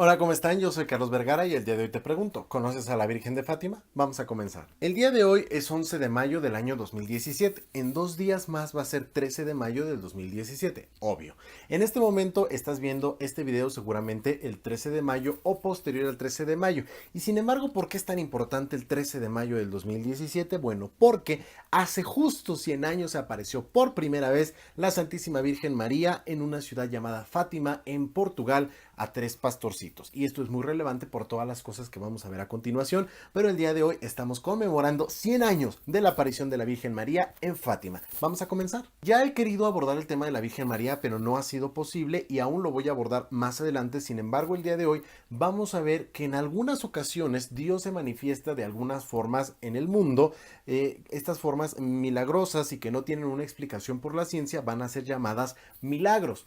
Hola, ¿cómo están? Yo soy Carlos Vergara y el día de hoy te pregunto, ¿conoces a la Virgen de Fátima? Vamos a comenzar. El día de hoy es 11 de mayo del año 2017. En 2 días más va a ser 13 de mayo del 2017, obvio. En este momento estás viendo este video seguramente el 13 de mayo o posterior al 13 de mayo. Y sin embargo, ¿por qué es tan importante el 13 de mayo del 2017? Bueno, porque hace justo 100 años se apareció por primera vez la Santísima Virgen María en una ciudad llamada Fátima, en Portugal, a 3 pastorcitos. Y esto es muy relevante por todas las cosas que vamos a ver a continuación, pero el día de hoy estamos conmemorando 100 años de la aparición de la Virgen María en Fátima. Vamos a comenzar. Ya he querido abordar el tema de la Virgen María, pero no ha sido posible y aún lo voy a abordar más adelante. Sin embargo, el día de hoy vamos a ver que en algunas ocasiones Dios se manifiesta de algunas formas en el mundo. Estas formas milagrosas y que no tienen una explicación por la ciencia van a ser llamadas milagros.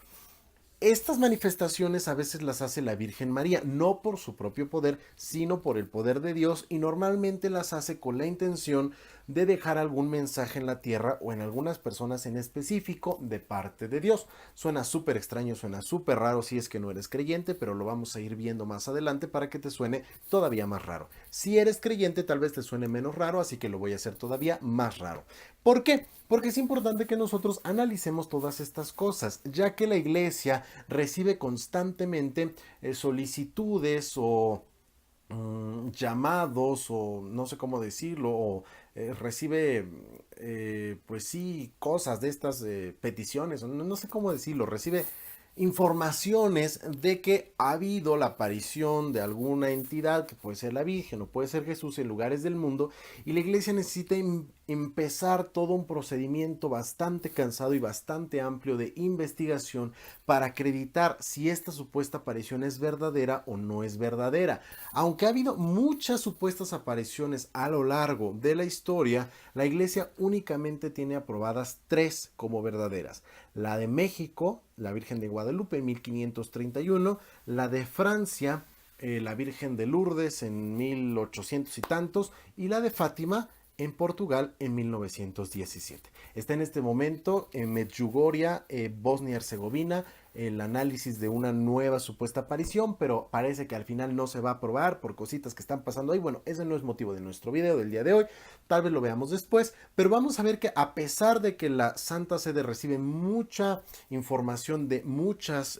Estas manifestaciones a veces las hace la Virgen María, no por su propio poder, sino por el poder de Dios, y normalmente las hace con la intención de dejar algún mensaje en la tierra o en algunas personas en específico de parte de Dios. Suena súper extraño, suena súper raro si es que no eres creyente, pero lo vamos a ir viendo más adelante para que te suene todavía más raro. Si eres creyente tal vez te suene menos raro, así que lo voy a hacer todavía más raro. ¿Por qué? Porque es importante que nosotros analicemos todas estas cosas, ya que la iglesia recibe constantemente solicitudes o llamados o no sé cómo decirlo, o recibe, pues sí, cosas de estas peticiones, o no sé cómo decirlo, recibe informaciones de que ha habido la aparición de alguna entidad, que puede ser la Virgen o puede ser Jesús, en lugares del mundo, y la iglesia necesita empezar todo un procedimiento bastante cansado y bastante amplio de investigación para acreditar si esta supuesta aparición es verdadera o no es verdadera. Aunque ha habido muchas supuestas apariciones a lo largo de la historia, la iglesia únicamente tiene aprobadas 3 como verdaderas: la de México, la Virgen de Guadalupe en 1531, la de Francia, la Virgen de Lourdes en 1800 y tantos, y la de Fátima en Portugal en 1917. Está en este momento en Medjugorje, Bosnia y Herzegovina, el análisis de una nueva supuesta aparición, pero parece que al final no se va a aprobar por cositas que están pasando ahí. Bueno, ese no es motivo de nuestro video del día de hoy, tal vez lo veamos después, pero vamos a ver que a pesar de que la Santa Sede recibe mucha información de muchas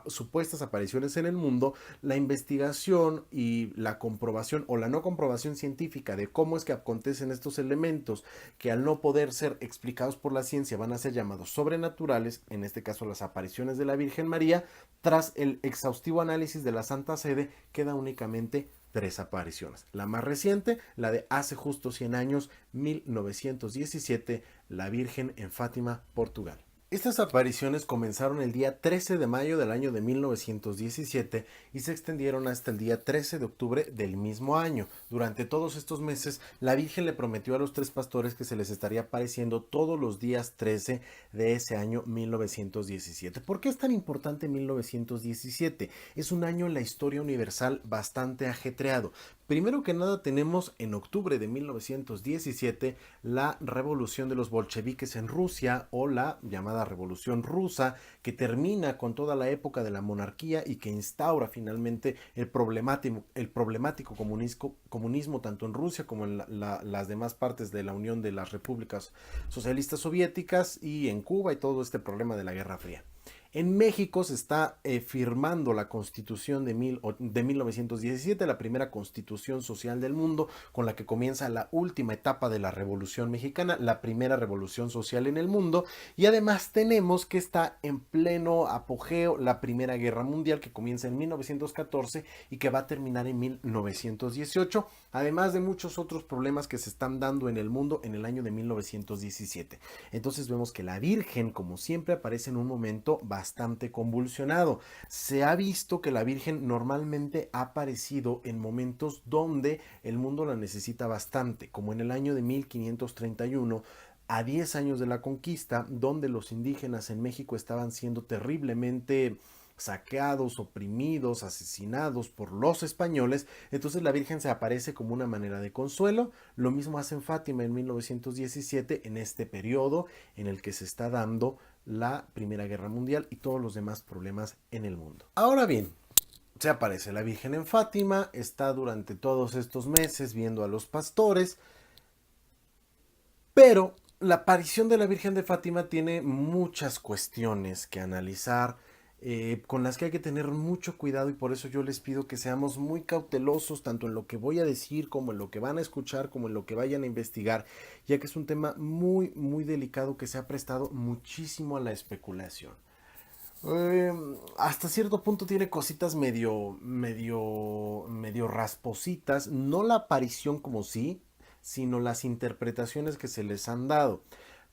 supuestas apariciones en el mundo, la investigación y la comprobación o la no comprobación científica de cómo es que acontecen estos elementos que al no poder ser explicados por la ciencia van a ser llamados sobrenaturales, en este caso las apariciones de la Virgen María, tras el exhaustivo análisis de la Santa Sede queda únicamente 3 apariciones. La más reciente, la de hace justo 100 años, 1917, la Virgen en Fátima, Portugal. Estas apariciones comenzaron el día 13 de mayo del año de 1917 y se extendieron hasta el día 13 de octubre del mismo año. Durante todos estos meses, la Virgen le prometió a los 3 pastores que se les estaría apareciendo todos los días 13 de ese año 1917. ¿Por qué es tan importante 1917? Es un año en la historia universal bastante ajetreado. Primero que nada, tenemos en octubre de 1917 la revolución de los bolcheviques en Rusia, o la llamada Revolución Rusa, que termina con toda la época de la monarquía y que instaura finalmente el problemático comunismo tanto en Rusia como en las demás partes de la Unión de las Repúblicas Socialistas Soviéticas y en Cuba, y todo este problema de la Guerra Fría. En México se está firmando la Constitución de 1917, la primera constitución social del mundo, con la que comienza la última etapa de la Revolución Mexicana, la primera revolución social en el mundo. Y además tenemos que está en pleno apogeo la Primera Guerra Mundial, que comienza en 1914 y que va a terminar en 1918, además de muchos otros problemas que se están dando en el mundo en el año de 1917. Entonces vemos que la Virgen, como siempre, aparece en un momento bastante convulsionado. Se ha visto que la Virgen normalmente ha aparecido en momentos donde el mundo la necesita bastante, como en el año de 1531, a 10 años de la conquista, donde los indígenas en México estaban siendo terriblemente saqueados, oprimidos, asesinados por los españoles. Entonces la Virgen se aparece como una manera de consuelo. Lo mismo hace en Fátima en 1917, en este periodo en el que se está dando la Primera Guerra Mundial y todos los demás problemas en el mundo. Ahora bien, Se aparece la Virgen en Fátima, está durante todos estos meses viendo a los pastores, pero la aparición de la Virgen de Fátima tiene muchas cuestiones que analizar, con las que hay que tener mucho cuidado, y por eso yo les pido que seamos muy cautelosos tanto en lo que voy a decir como en lo que van a escuchar como en lo que vayan a investigar, ya que es un tema muy muy delicado que se ha prestado muchísimo a la especulación. Eh, Hasta cierto punto tiene cositas medio raspositas, no la aparición como sí, sino las interpretaciones que se les han dado.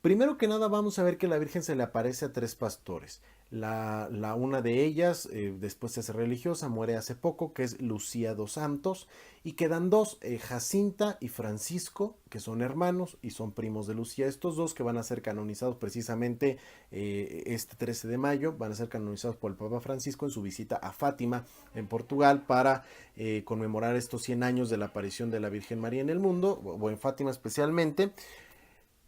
Primero que nada vamos a ver que la Virgen se le aparece a tres pastores. Una de ellas después se hace religiosa, muere hace poco, que es Lucía dos Santos, y quedan dos, Jacinta y Francisco, que son hermanos y son primos de Lucía. Estos dos que van a ser canonizados precisamente este 13 de mayo, van a ser canonizados por el Papa Francisco en su visita a Fátima, en Portugal, para conmemorar estos 100 años de la aparición de la Virgen María en el mundo, o en Fátima especialmente.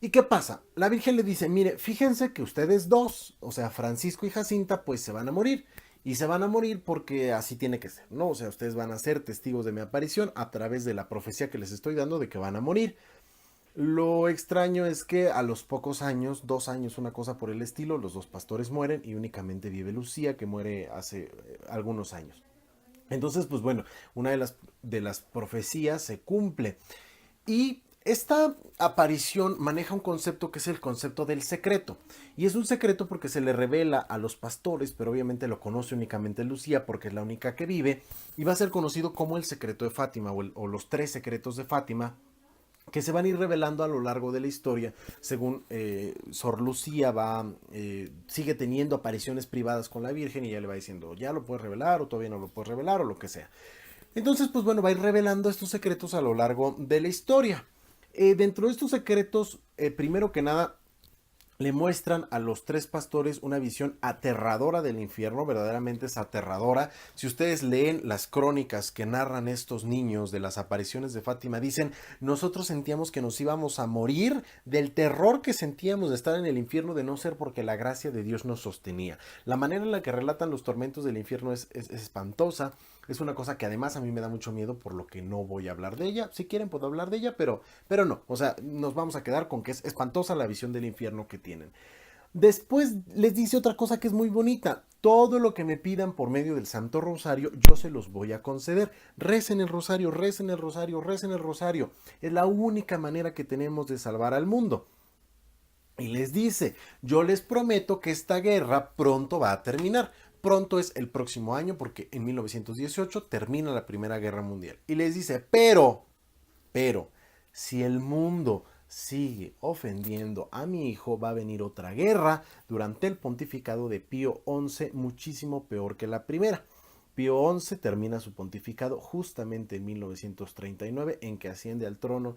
¿Y qué pasa? La Virgen le dice, mire, fíjense que ustedes dos, o sea, Francisco y Jacinta, pues se van a morir. Y se van a morir porque así tiene que ser, ¿no? O sea, ustedes van a ser testigos de mi aparición a través de la profecía que les estoy dando de que van a morir. Lo extraño es que a los pocos años, 2 años, una cosa por el estilo, los dos pastores mueren y únicamente vive Lucía, que muere hace algunos años. Entonces, pues bueno, una de las profecías se cumple. Y esta aparición maneja un concepto que es el concepto del secreto. Y es un secreto porque se le revela a los pastores, pero obviamente lo conoce únicamente Lucía porque es la única que vive. Y va a ser conocido como el secreto de Fátima, o los tres secretos de Fátima, que se van a ir revelando a lo largo de la historia, según Sor Lucía sigue teniendo apariciones privadas con la Virgen, y ella le va diciendo, ya lo puedes revelar o todavía no lo puedes revelar o lo que sea. Entonces, pues bueno, va a ir revelando estos secretos a lo largo de la historia. Dentro de estos secretos, primero que nada, le muestran a los tres pastores una visión aterradora del infierno, verdaderamente es aterradora. Si ustedes leen las crónicas que narran estos niños de las apariciones de Fátima, dicen, nosotros sentíamos que nos íbamos a morir del terror que sentíamos de estar en el infierno, de no ser porque la gracia de Dios nos sostenía. La manera en la que relatan los tormentos del infierno es espantosa. Es una cosa que además a mí me da mucho miedo, por lo que no voy a hablar de ella. Si quieren puedo hablar de ella, pero no. O sea, nos vamos a quedar con que es espantosa la visión del infierno que tienen. Después les dice otra cosa que es muy bonita. Todo lo que me pidan por medio del Santo Rosario, yo se los voy a conceder. Recen el rosario, recen el rosario, recen el rosario. Es la única manera que tenemos de salvar al mundo. Y les dice, yo les prometo que esta guerra pronto va a terminar. Pronto es el próximo año, porque en 1918 termina la Primera Guerra Mundial. Y les dice, pero, si el mundo sigue ofendiendo a mi hijo, va a venir otra guerra durante el pontificado de Pío XI, muchísimo peor que la primera. Pío XI termina su pontificado justamente en 1939, en que asciende al trono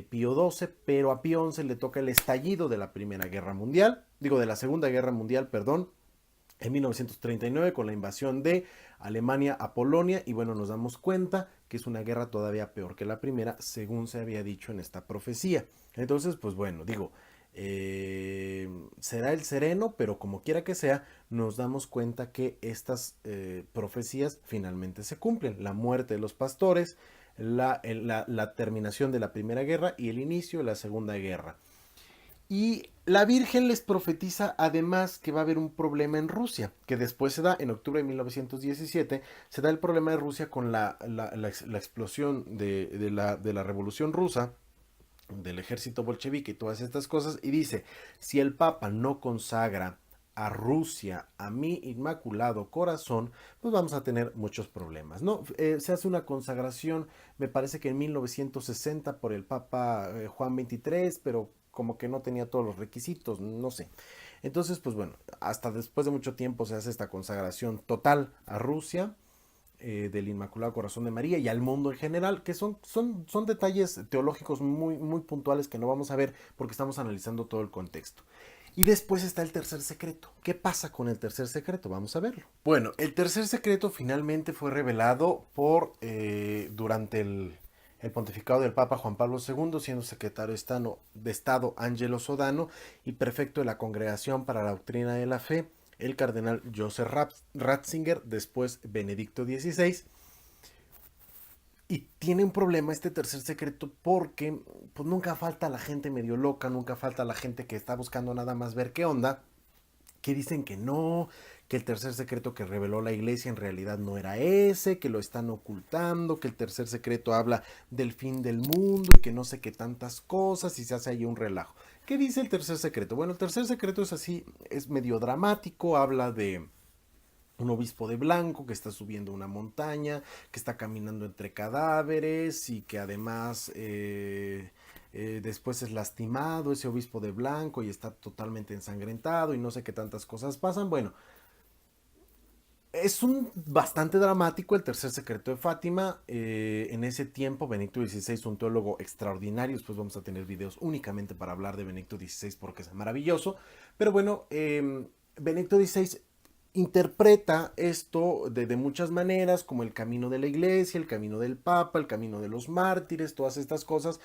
Pío XII, pero a Pío XI le toca el estallido de la Primera Guerra Mundial, digo, de la Segunda Guerra Mundial, perdón, en 1939, con la invasión de Alemania a Polonia, y bueno, nos damos cuenta que es una guerra todavía peor que la primera, según se había dicho en esta profecía. Entonces, pues bueno, digo, será el sereno, pero como quiera que sea, nos damos cuenta que estas profecías finalmente se cumplen. La muerte de los pastores, la terminación de la Primera Guerra y el inicio de la Segunda Guerra. Y la Virgen les profetiza además que va a haber un problema en Rusia, que después se da en octubre de 1917, se da el problema de Rusia con la explosión de la Revolución Rusa, del ejército bolchevique y todas estas cosas, y dice, si el Papa no consagra a Rusia a mi inmaculado corazón, pues vamos a tener muchos problemas, ¿no? Se hace una consagración, me parece que en 1960 por el Papa Juan XXIII, pero como que no tenía todos los requisitos, no sé. Entonces, pues bueno, hasta después de mucho tiempo se hace esta consagración total a Rusia, del Inmaculado Corazón de María y al mundo en general, que son detalles teológicos muy, muy puntuales que no vamos a ver porque estamos analizando todo el contexto. Y después está el tercer secreto. ¿Qué pasa con el tercer secreto? Vamos a verlo. Bueno, el tercer secreto finalmente fue revelado durante el pontificado del Papa Juan Pablo II, siendo secretario de Estado Angelo Sodano y prefecto de la Congregación para la Doctrina de la Fe, el cardenal Joseph Ratzinger, después Benedicto XVI. Y tiene un problema este tercer secreto porque pues nunca falta la gente medio loca, nunca falta la gente que está buscando nada más ver qué onda, que dicen que no, que el tercer secreto que reveló la iglesia en realidad no era ese, que lo están ocultando, que el tercer secreto habla del fin del mundo y que no sé qué tantas cosas y se hace ahí un relajo. ¿Qué dice el tercer secreto? Bueno, el tercer secreto es así, es medio dramático, habla de un obispo de blanco que está subiendo una montaña, que está caminando entre cadáveres y que además después es lastimado ese obispo de blanco y está totalmente ensangrentado y no sé qué tantas cosas pasan. Bueno, es un bastante dramático el tercer secreto de Fátima. En ese tiempo, Benedicto XVI, un teólogo extraordinario. Después vamos a tener videos únicamente para hablar de Benedicto XVI porque es maravilloso. Pero bueno, Benedicto XVI interpreta esto de muchas maneras, como el camino de la iglesia, el camino del papa, el camino de los mártires, todas estas cosas.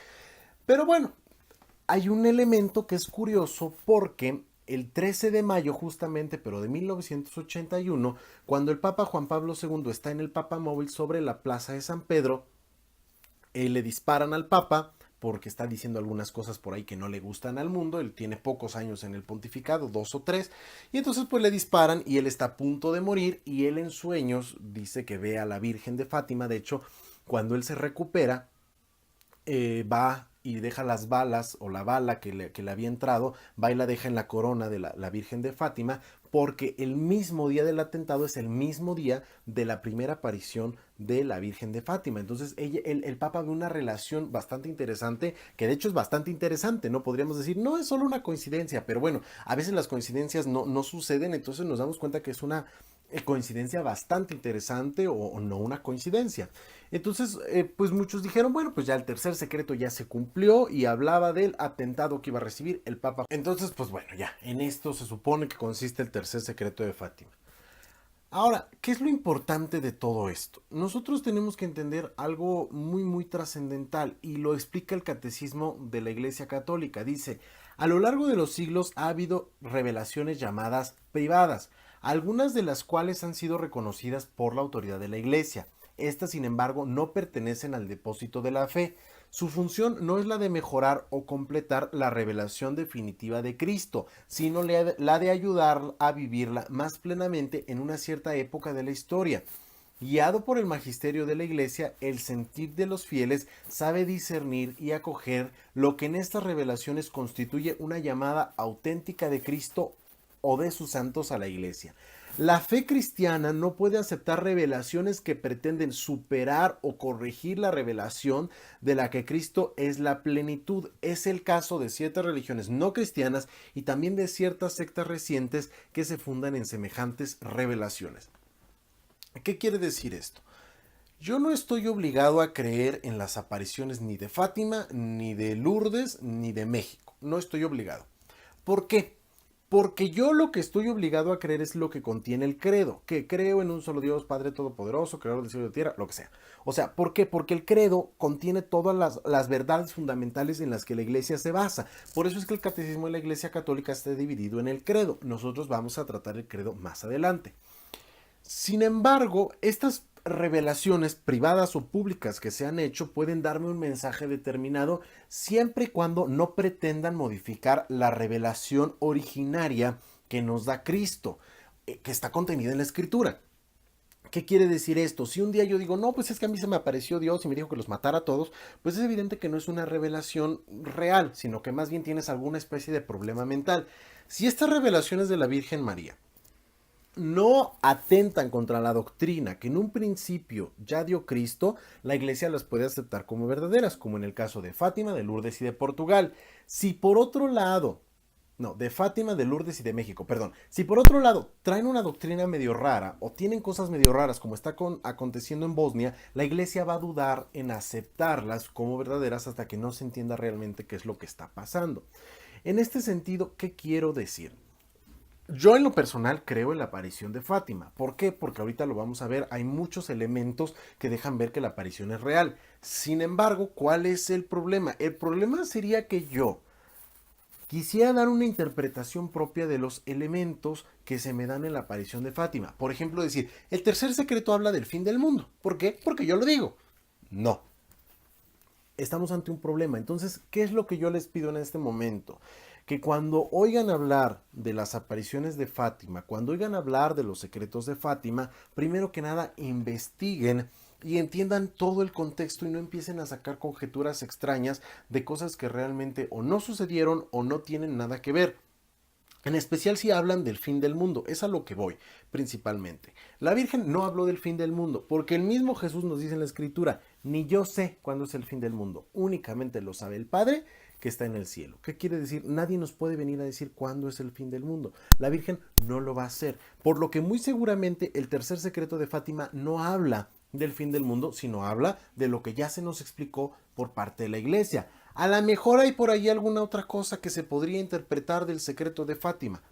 Pero bueno, hay un elemento que es curioso porque el 13 de mayo justamente, pero de 1981, cuando el Papa Juan Pablo II está en el Papamóvil sobre la Plaza de San Pedro, le disparan al Papa porque está diciendo algunas cosas por ahí que no le gustan al mundo. Él tiene pocos años en el pontificado, 2 o 3, y entonces pues le disparan y él está a punto de morir y él en sueños dice que ve a la Virgen de Fátima. De hecho, cuando él se recupera, va y deja las balas o la bala que le había entrado, va y la deja en la corona de la Virgen de Fátima, porque el mismo día del atentado es el mismo día de la primera aparición de la Virgen de Fátima. Entonces el Papa ve una relación bastante interesante, que de hecho es bastante interesante, ¿no? Podríamos decir, no es solo una coincidencia, pero bueno, a veces las coincidencias no suceden, entonces nos damos cuenta que es una coincidencia bastante interesante o no una coincidencia. Entonces, pues muchos dijeron, bueno, pues ya el tercer secreto ya se cumplió y hablaba del atentado que iba a recibir el Papa. Entonces, pues bueno, ya, en esto se supone que consiste el tercer secreto de Fátima. Ahora, ¿qué es lo importante de todo esto? Nosotros tenemos que entender algo muy trascendental y lo explica el Catecismo de la Iglesia Católica. Dice, a lo largo de los siglos ha habido revelaciones llamadas privadas, algunas de las cuales han sido reconocidas por la autoridad de la Iglesia. Estas, sin embargo, no pertenecen al depósito de la fe. Su función no es la de mejorar o completar la revelación definitiva de Cristo, sino la de ayudar a vivirla más plenamente en una cierta época de la historia. Guiado por el magisterio de la Iglesia, el sentir de los fieles sabe discernir y acoger lo que en estas revelaciones constituye una llamada auténtica de Cristo o de sus santos a la Iglesia. La fe cristiana no puede aceptar revelaciones que pretenden superar o corregir la revelación de la que Cristo es la plenitud. Es el caso de ciertas religiones no cristianas y también de ciertas sectas recientes que se fundan en semejantes revelaciones. ¿Qué quiere decir esto? Yo no estoy obligado a creer en las apariciones ni de Fátima, ni de Lourdes, ni de México. No estoy obligado. ¿Por qué? Porque yo lo que estoy obligado a creer es lo que contiene el credo, que creo en un solo Dios, Padre Todopoderoso, Creador del cielo y de la tierra, lo que sea. O sea, ¿por qué? Porque el credo contiene todas las verdades fundamentales en las que la iglesia se basa. Por eso es que el catecismo de la Iglesia Católica está dividido en el credo. Nosotros vamos a tratar el credo más adelante. Sin embargo, estas revelaciones privadas o públicas que se han hecho pueden darme un mensaje determinado siempre y cuando no pretendan modificar la revelación originaria que nos da Cristo, que está contenida en la Escritura. ¿Qué quiere decir esto? Si un día yo digo, no, pues es que a mí se me apareció Dios y me dijo que los matara a todos, pues es evidente que no es una revelación real, sino que más bien tienes alguna especie de problema mental. Si estas revelaciones de la Virgen María no atentan contra la doctrina que en un principio ya dio Cristo, la iglesia las puede aceptar como verdaderas, como en el caso de Fátima, de Lourdes y de Portugal. Si por otro lado, no, de Fátima, de Lourdes y de México, perdón, si por otro lado traen una doctrina medio rara o tienen cosas medio raras como está aconteciendo en Bosnia, la iglesia va a dudar en aceptarlas como verdaderas hasta que no se entienda realmente qué es lo que está pasando. En este sentido, ¿qué quiero decir? Yo en lo personal creo en la aparición de Fátima. ¿Por qué? Porque ahorita lo vamos a ver, hay muchos elementos que dejan ver que la aparición es real. Sin embargo, ¿cuál es el problema? El problema sería que yo quisiera dar una interpretación propia de los elementos que se me dan en la aparición de Fátima. Por ejemplo, decir, el tercer secreto habla del fin del mundo. ¿Por qué? Porque yo lo digo. No. Estamos ante un problema. Entonces, ¿qué es lo que yo les pido en este momento? Que cuando oigan hablar de las apariciones de Fátima, cuando oigan hablar de los secretos de Fátima, primero que nada investiguen y entiendan todo el contexto y no empiecen a sacar conjeturas extrañas de cosas que realmente o no sucedieron o no tienen nada que ver. En especial si hablan del fin del mundo, es a lo que voy principalmente. La Virgen no habló del fin del mundo, porque el mismo Jesús nos dice en la Escritura, ni yo sé cuándo es el fin del mundo, únicamente lo sabe el Padre que está en el cielo. ¿Qué quiere decir? Nadie nos puede venir a decir cuándo es el fin del mundo. La Virgen no lo va a hacer, por lo que muy seguramente el tercer secreto de Fátima no habla del fin del mundo, sino habla de lo que ya se nos explicó por parte de la Iglesia. A lo mejor hay por ahí alguna otra cosa que se podría interpretar del secreto de Fátima.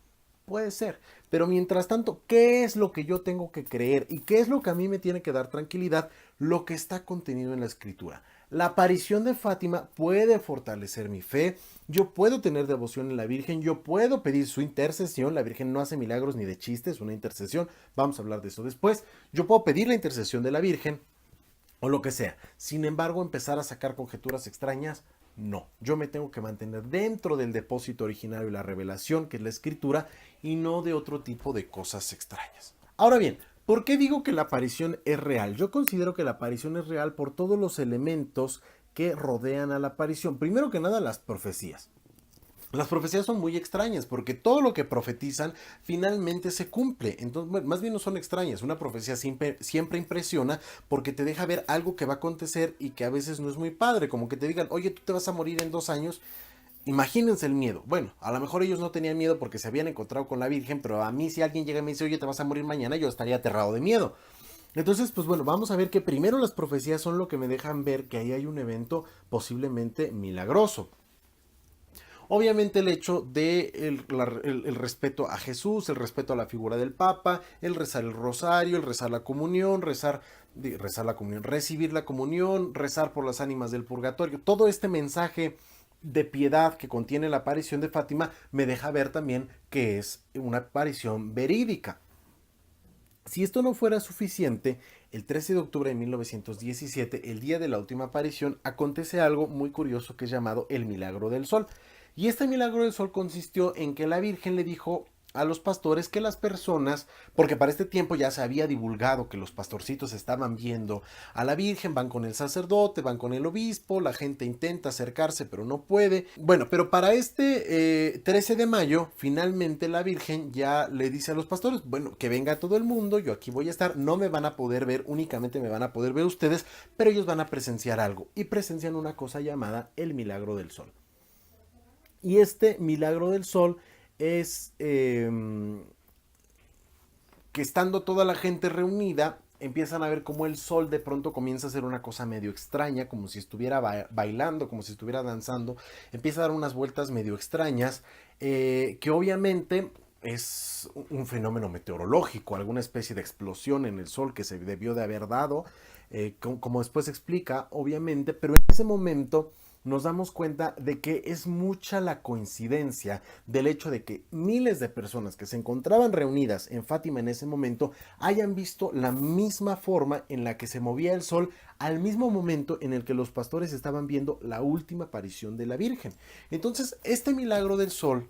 Puede ser. Pero mientras tanto, ¿qué es lo que yo tengo que creer? ¿Y qué es lo que a mí me tiene que dar tranquilidad? Lo que está contenido en la Escritura. La aparición de Fátima puede fortalecer mi fe. Yo puedo tener devoción en la Virgen. Yo puedo pedir su intercesión. La Virgen no hace milagros ni de chistes, es una intercesión. Vamos a hablar de eso después. Yo puedo pedir la intercesión de la Virgen o lo que sea. Sin embargo, empezar a sacar conjeturas extrañas, no. Yo me tengo que mantener dentro del depósito originario y la revelación, que es la Escritura, y no de otro tipo de cosas extrañas. Ahora bien, ¿por qué digo que la aparición es real? Yo considero que la aparición es real por todos los elementos que rodean a la aparición. Primero que nada, las profecías. Las profecías son muy extrañas porque todo lo que profetizan finalmente se cumple. Entonces, bueno, más bien no son extrañas. Una profecía siempre impresiona porque te deja ver algo que va a acontecer y que a veces no es muy padre. Como que te digan, oye, tú te vas a morir en 2 años. Imagínense el miedo. Bueno, a lo mejor ellos no tenían miedo porque se habían encontrado con la Virgen, pero a mí si alguien llega y me dice, oye, te vas a morir mañana, yo estaría aterrado de miedo. Entonces, pues bueno, vamos a ver que primero las profecías son lo que me dejan ver que ahí hay un evento posiblemente milagroso. Obviamente el hecho de el respeto a Jesús, el respeto a la figura del Papa, el rezar el rosario, el rezar la comunión, rezar la comunión, recibir la comunión, rezar por las ánimas del purgatorio. Todo este mensaje de piedad que contiene la aparición de Fátima me deja ver también que es una aparición verídica. Si esto no fuera suficiente, el 13 de octubre de 1917, el día de la última aparición, acontece algo muy curioso que es llamado el Milagro del Sol. Y este Milagro del Sol consistió en que la Virgen le dijo a los pastores que las personas, porque para este tiempo ya se había divulgado que los pastorcitos estaban viendo a la Virgen, van con el sacerdote, van con el obispo, la gente intenta acercarse pero no puede. Bueno, pero para este 13 de mayo, finalmente la Virgen ya le dice a los pastores, bueno, que venga todo el mundo, yo aquí voy a estar, no me van a poder ver, únicamente me van a poder ver ustedes, pero ellos van a presenciar algo. Y presencian una cosa llamada el Milagro del Sol. Y este Milagro del Sol es que estando toda la gente reunida, empiezan a ver cómo el sol de pronto comienza a hacer una cosa medio extraña, como si estuviera bailando, como si estuviera danzando, empieza a dar unas vueltas medio extrañas, que obviamente es un fenómeno meteorológico, alguna especie de explosión en el sol que se debió de haber dado, como después se explica, obviamente, pero en ese momento nos damos cuenta de que es mucha la coincidencia del hecho de que miles de personas que se encontraban reunidas en Fátima en ese momento hayan visto la misma forma en la que se movía el sol al mismo momento en el que los pastores estaban viendo la última aparición de la Virgen. Entonces, este milagro del sol,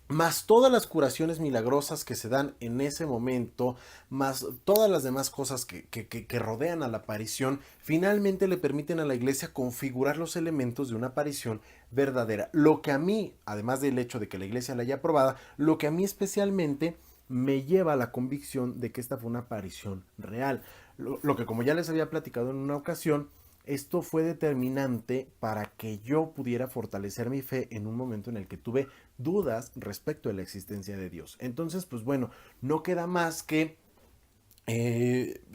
más todas las curaciones milagrosas que se dan en ese momento, más todas las demás cosas que rodean a la aparición, finalmente le permiten a la iglesia configurar los elementos de una aparición verdadera. Lo que a mí, además del hecho de que la iglesia la haya aprobada, lo que a mí especialmente me lleva a la convicción de que esta fue una aparición real. Lo que, como ya les había platicado en una ocasión, esto fue determinante para que yo pudiera fortalecer mi fe en un momento en el que tuve dudas respecto de la existencia de Dios. Entonces, pues bueno, no queda más que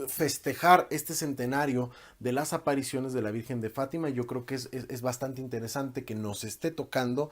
festejar este centenario de las apariciones de la Virgen de Fátima. Yo creo que es bastante interesante que nos esté tocando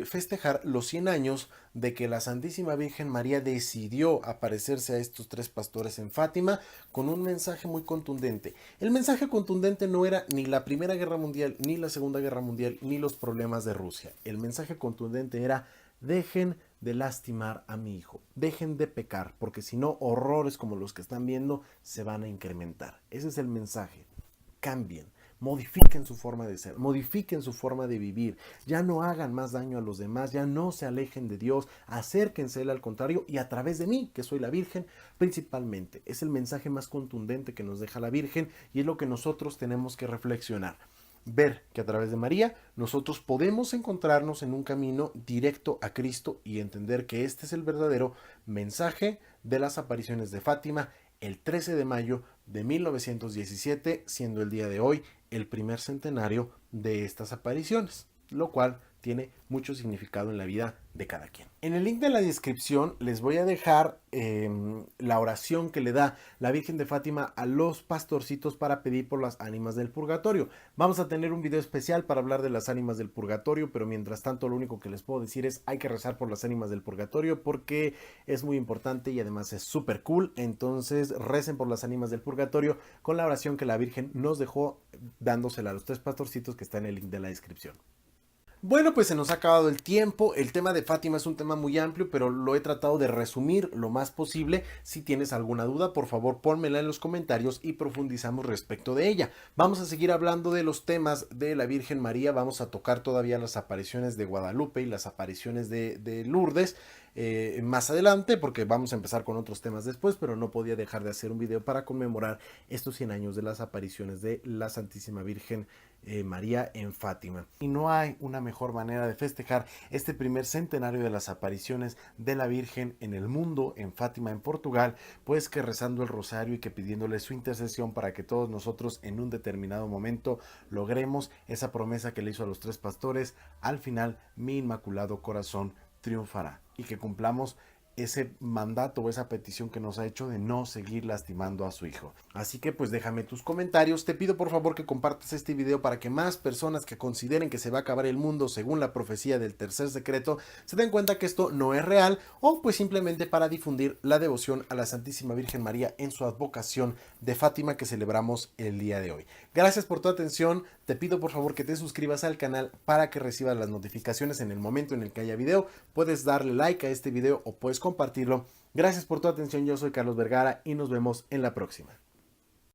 festejar los 100 años de que la Santísima Virgen María decidió aparecerse a estos tres pastores en Fátima con un mensaje muy contundente. El mensaje contundente no era ni la Primera Guerra Mundial, ni la Segunda Guerra Mundial, ni los problemas de Rusia. El mensaje contundente era: dejen de lastimar a mi hijo, dejen de pecar, porque si no, horrores como los que están viendo se van a incrementar. Ese es el mensaje. Cambien, modifiquen su forma de ser, modifiquen su forma de vivir, ya no hagan más daño a los demás, ya no se alejen de Dios, acérquense a Él al contrario y a través de mí, que soy la Virgen, principalmente. Es el mensaje más contundente que nos deja la Virgen y es lo que nosotros tenemos que reflexionar. Ver que a través de María nosotros podemos encontrarnos en un camino directo a Cristo y entender que este es el verdadero mensaje de las apariciones de Fátima el 13 de mayo de 1917, siendo el día de hoy el primer centenario de estas apariciones, lo cual tiene mucho significado en la vida de cada quien. En el link de la descripción les voy a dejar la oración que le da la Virgen de Fátima a los pastorcitos para pedir por las ánimas del purgatorio. Vamos a tener un video especial para hablar de las ánimas del purgatorio, pero mientras tanto lo único que les puedo decir es: hay que rezar por las ánimas del purgatorio porque es muy importante y además es súper cool. Entonces recen por las ánimas del purgatorio con la oración que la Virgen nos dejó dándosela a los tres pastorcitos que está en el link de la descripción. Bueno, pues se nos ha acabado el tiempo. El tema de Fátima es un tema muy amplio, pero lo he tratado de resumir lo más posible. Si tienes alguna duda, por favor pónmela en los comentarios y profundizamos respecto de ella. Vamos a seguir hablando de los temas de la Virgen María. Vamos a tocar todavía las apariciones de Guadalupe y las apariciones de Lourdes más adelante, porque vamos a empezar con otros temas después, pero no podía dejar de hacer un video para conmemorar estos 100 años de las apariciones de la Santísima Virgen María en Fátima. Y no hay una mejor manera de festejar este primer centenario de las apariciones de la Virgen en el mundo, en Fátima, en Portugal, pues que rezando el rosario y que pidiéndole su intercesión para que todos nosotros en un determinado momento logremos esa promesa que le hizo a los tres pastores: al final mi inmaculado corazón triunfará, y que cumplamos ese mandato o esa petición que nos ha hecho de no seguir lastimando a su hijo. Así que pues déjame tus comentarios. Te pido por favor que compartas este video para que más personas que consideren que se va a acabar el mundo según la profecía del tercer secreto se den cuenta que esto no es real, o pues simplemente para difundir la devoción a la Santísima Virgen María en su advocación de Fátima que celebramos el día de hoy. Gracias por tu atención. Te pido por favor que te suscribas al canal para que recibas las notificaciones en el momento en el que haya video. Puedes darle like a este video o puedes compartirlo. Gracias por tu atención. Yo soy Carlos Vergara y nos vemos en la próxima.